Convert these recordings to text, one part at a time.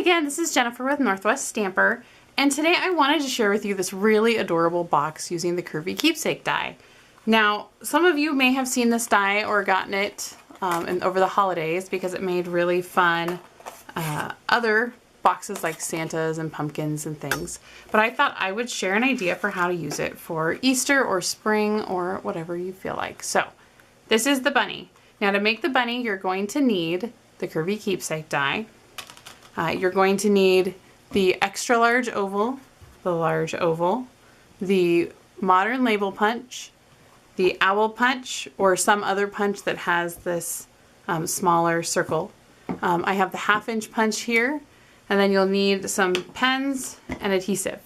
again, this is Jennifer with Northwest Stamper, and today I wanted to share with you this really adorable box using the Curvy Keepsake die. Now, some of you may have seen this die or gotten it over the holidays because it made really fun other boxes like Santas and pumpkins and things. But I thought I would share an idea for how to use it for Easter or spring or whatever you feel like. So, this is the bunny. Now to make the bunny, you're going to need the Curvy Keepsake die. You're going to need the extra large oval, the large oval, the modern label punch, the owl punch, or some other punch that has this smaller circle. I have the 1/2 inch punch here, and then you'll need some pens and adhesive.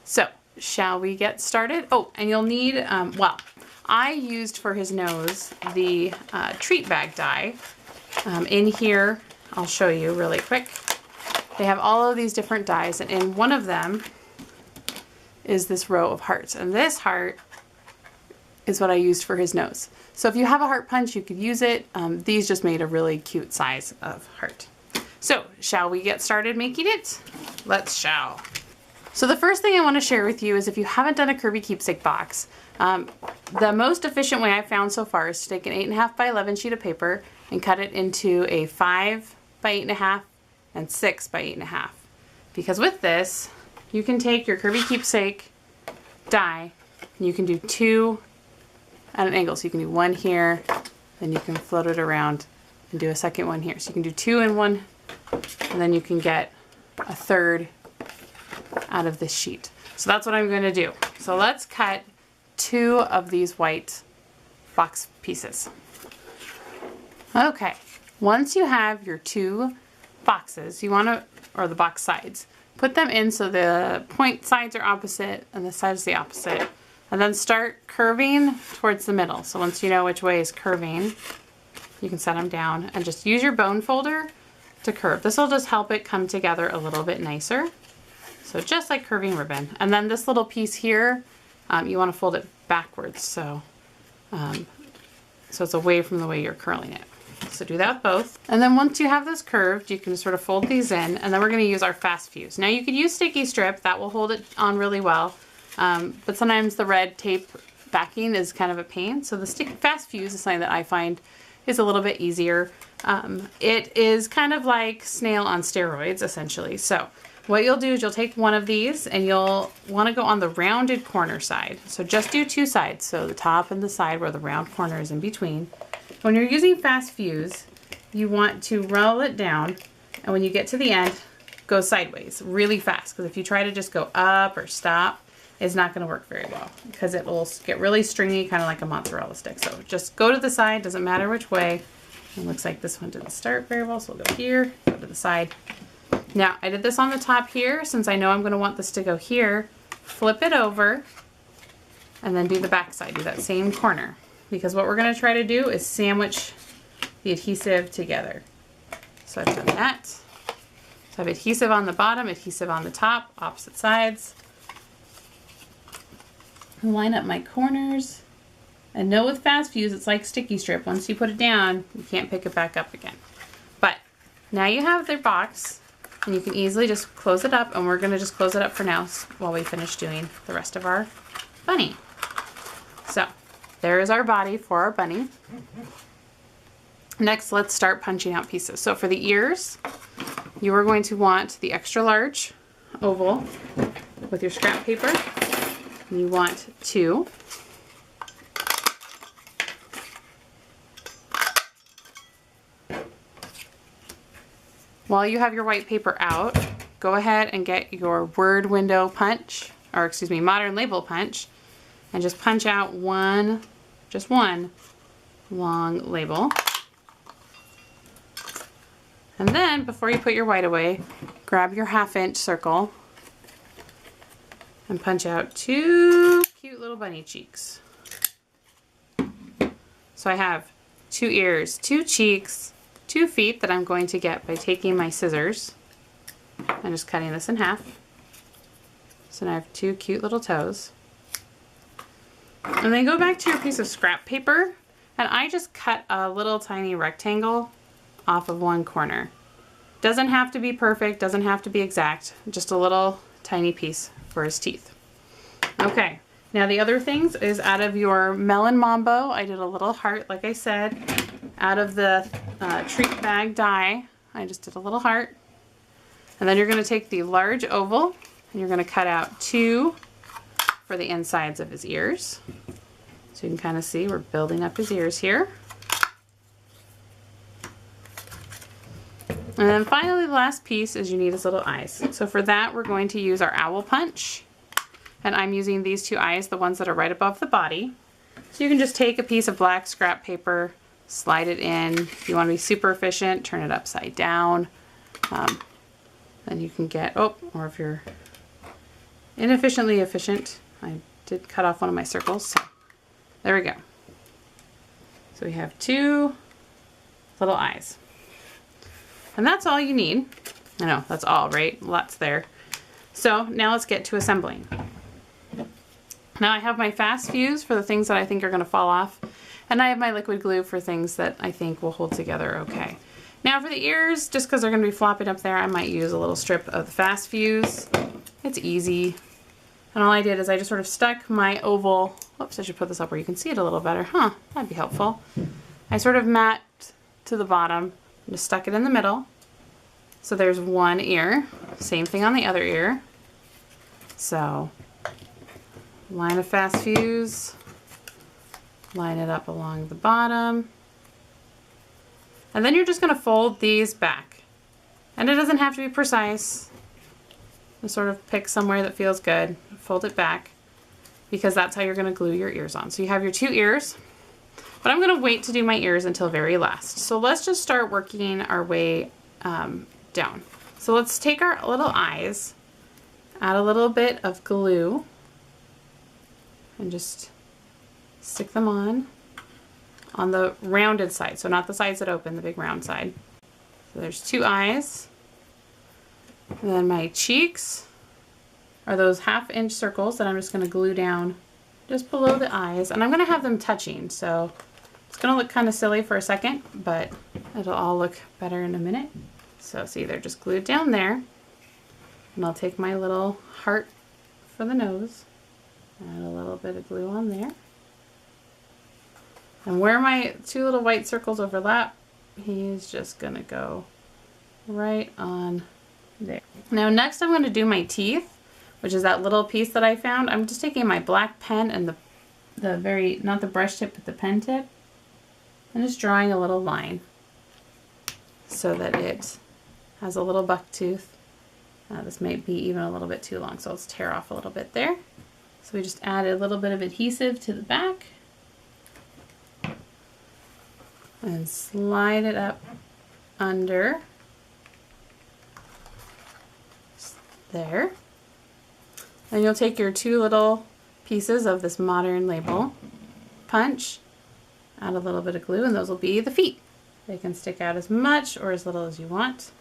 So, shall we get started? Oh, and you'll need, well, I used for his nose the treat bag die. In here, I'll show you really quick. They have all of these different dies, and in one of them is this row of hearts. And this heart is what I used for his nose. So if you have a heart punch, you could use it. These just made a really cute size of heart. So shall we get started making it? Let's shall. So the first thing I want to share with you is if you haven't done a Curvy Keepsake box, the most efficient way I've found so far is to take an 8.5 by 11 sheet of paper and cut it into a 5 by 8.5 and 6 by 8.5. Because with this, you can take your Curvy Keepsake die and you can do 2 at an angle. So you can do 1 here, then you can float it around and do a second one here. So you can do 2 in one, and then you can get a 3rd out of this sheet. So that's what I'm going to do. So let's cut 2 of these white box pieces. Okay, once you have your 2 boxes, you want to, or the box sides, put them in so the point sides are opposite and the sides the opposite, and then start curving towards the middle. So once you know which way is curving, you can set them down and just use your bone folder to curve. This will just help it come together a little bit nicer. So just like curving ribbon. And then this little piece here, you want to fold it backwards so it's away from the way you're curling it. So do that with both. And then once you have this curved, you can sort of fold these in, and then we're going to use our fast fuse. Now you could use sticky strip, that will hold it on really well, but sometimes the red tape backing is kind of a pain. So the fast fuse is something that I find is a little bit easier. It is kind of like snail on steroids, essentially. So what you'll do is you'll take one of these and you'll want to go on the rounded corner side. So just do 2 sides, so the top and the side where the round corner is in between. When you're using fast fuse, you want to roll it down, and when you get to the end, go sideways really fast, because if you try to just go up or stop, it's not going to work very well because it will get really stringy, kind of like a mozzarella stick. So just go to the side, doesn't matter which way. It looks like this one didn't start very well, so we'll go here, go to the side. Now, I did this on the top here, since I know I'm going to want this to go here. Flip it over, and then do the back side, do that same corner. Because what we're going to try to do is sandwich the adhesive together. So I've done that. So I have adhesive on the bottom, adhesive on the top, opposite sides. Line up my corners. And know with fast fuse, it's like sticky strip. Once you put it down, you can't pick it back up again. But now you have their box, and you can easily just close it up, and we're going to just close it up for now while we finish doing the rest of our bunny. So there is our body for our bunny. Next, let's start punching out pieces. So for the ears, you are going to want the extra large oval with your scrap paper. You want 2. While you have your white paper out, go ahead and get your word window punch, or excuse me, modern label punch, and just punch out just one long label. And then before you put your white away, grab your 1/2 inch circle and punch out 2 cute little bunny cheeks. So I have 2 ears, 2 cheeks, 2 feet that I'm going to get by taking my scissors and just cutting this in half. So now I have 2 cute little toes. And then go back to your piece of scrap paper, and I just cut a little tiny rectangle off of one corner. Doesn't have to be perfect, doesn't have to be exact, just a little tiny piece for his teeth. Okay, now the other things is out of your melon mambo, I did a little heart, like I said. Out of the treat bag die, I just did a little heart. And then you're going to take the large oval and you're going to cut out 2 for the insides of his ears. So you can kind of see we're building up his ears here. And then finally the last piece is you need his little eyes. So for that we're going to use our owl punch. And I'm using these 2 eyes, the ones that are right above the body. So you can just take a piece of black scrap paper, slide it in. If you want to be super efficient, turn it upside down. Then you can get, or if you're inefficiently efficient, I did cut off one of my circles, so there we go. So we have 2 little eyes. And that's all you need. I know, that's all, right? Lots there. So now let's get to assembling. Now I have my fast fuse for the things that I think are going to fall off, and I have my liquid glue for things that I think will hold together okay. Now for the ears, just because they're going to be flopping up there, I might use a little strip of the fast fuse. It's easy. And all I did is I just sort of stuck my oval, oops, I should put this up where you can see it a little better. That'd be helpful. I sort of matte to the bottom and just stuck it in the middle. So there's one ear. Same thing on the other ear. So line of fast fuse, line it up along the bottom. And then you're just going to fold these back. And it doesn't have to be precise. Just sort of pick somewhere that feels good, fold it back, because that's how you're going to glue your ears on. So you have your 2 ears, but I'm going to wait to do my ears until very last. So let's just start working our way down. So let's take our little eyes, add a little bit of glue, and just stick them on the rounded side, so not the sides that open, the big round side. So there's 2 eyes. And then my cheeks are those 1/2 inch circles that I'm just going to glue down just below the eyes. And I'm going to have them touching, so it's going to look kind of silly for a second, but it'll all look better in a minute. So see, they're just glued down there. And I'll take my little heart for the nose, add a little bit of glue on there. And where my 2 little white circles overlap, he's just going to go right on there. Now next I'm going to do my teeth, which is that little piece that I found. I'm just taking my black pen and the very, not the brush tip, but the pen tip, and just drawing a little line so that it has a little buck tooth. This might be even a little bit too long, so let's tear off a little bit there. So we just add a little bit of adhesive to the back and slide it up under there. Then you'll take your 2 little pieces of this modern label punch, add a little bit of glue, and those will be the feet. They can stick out as much or as little as you want.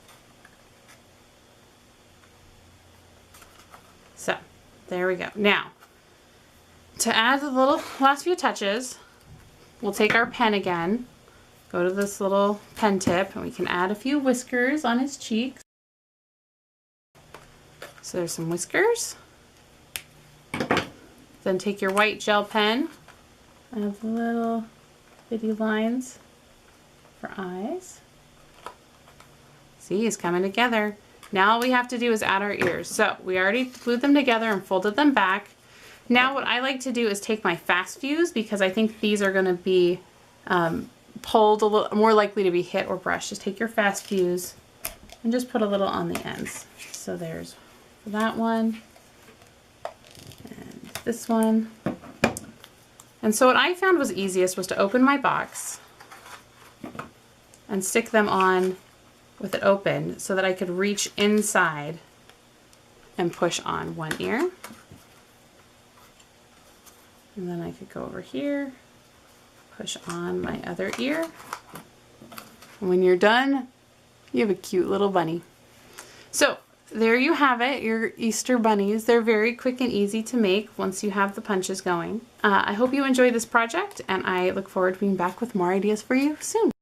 So there we go. Now to add the little last few touches, we'll take our pen again, go to this little pen tip, and we can add a few whiskers on his cheeks. So there's some whiskers. Then take your white gel pen, add little bitty lines for eyes. See, it's coming together. Now all we have to do is add our ears. So we already glued them together and folded them back. Now what I like to do is take my fast fuse, because I think these are going to be pulled a little more likely to be hit or brushed. Just take your fast fuse and just put a little on the ends. So there's that one and this one. And so what I found was easiest was to open my box and stick them on with it open so that I could reach inside and push on one ear. And then I could go over here, push on my other ear. And when you're done, you have a cute little bunny. So there you have it, your Easter bunnies. They're very quick and easy to make once you have the punches going. I hope you enjoy this project, and I look forward to being back with more ideas for you soon.